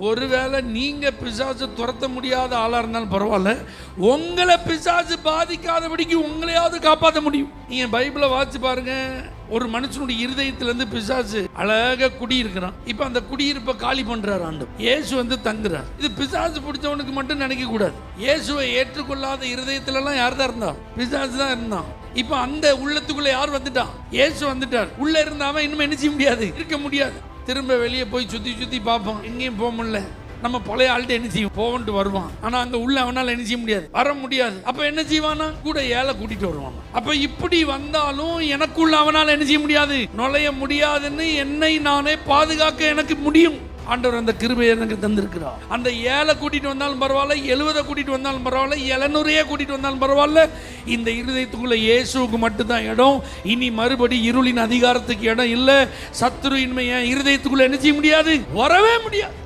ஒருவேளை நீங்க பிசாசு துரத்த முடியாத ஆளா இருந்தாலும் பரவாயில்ல, உங்களை பிசாசு பாதிக்காதபடிக்கு உங்களையாவது காப்பாற்ற முடியும். நீங்க பைபிளை வாசிச்சு பாருங்க. ஒரு மனுஷனுடைய இருதயத்திலிருந்து பிசாசு அழகா குடியிருக்கிறான். இப்ப அந்த குடியிருப்பை காலி பண்றாரு ஆண்டவர். இயேசு தங்குறார். இது பிசாசு பிடிச்சவனுக்கு மட்டும் நினைக்க கூடாது. இயேசுவை ஏற்றுக்கொள்ளாத இருதயத்துல எல்லாம் யார் தான் இருந்தா? பிசாசு தான் இருந்தான். இப்ப அந்த உள்ளத்துக்குள்ள யார் வந்துட்டான்? இயேசு வந்துட்டார். உள்ள இருந்தாம இன்னும் என்ன செய்ய முடியாது, இருக்க முடியாது. திரும்ப வெளியே போய் சுத்தி சுத்தி பார்ப்போம், எங்கேயும் போக முடியல. நம்ம பழைய ஆள்கிட்ட என்ன செய்யும், போவன்ட்டு வருவான். ஆனா அங்க உள்ள அவனால என்ன செய்ய முடியாது, வர முடியாது. அப்ப என்ன செய்வானா, கூட ஏழை கூட்டிட்டு வருவான். அப்ப இப்படி வந்தாலும் எனக்குள்ள அவனால என்ன செய்ய முடியாது, நுழைய முடியாதுன்னு என்னை நானே பாதுகாக்க எனக்கு முடியும். ஆண்டவர் அந்த கிருபையை எனக்கு தந்திருக்கிறார். அந்த 7 கூட்டிட்டு வந்தாலும் பரவாயில்ல, 70 கூட்டிட்டு வந்தாலும் பரவாயில்ல, 700 கூட்டிட்டு வந்தாலும் பரவாயில்ல, இந்த இருதயத்துக்குள்ள இயேசுவுக்கு மட்டும்தான் இடம். இனி மறுபடி இருளின் அதிகாரத்துக்கு இடம் இல்லை. சத்துரு இன்மைய இருதயத்துக்குள்ள என்ன செய்ய முடியாது, வரவே முடியாது.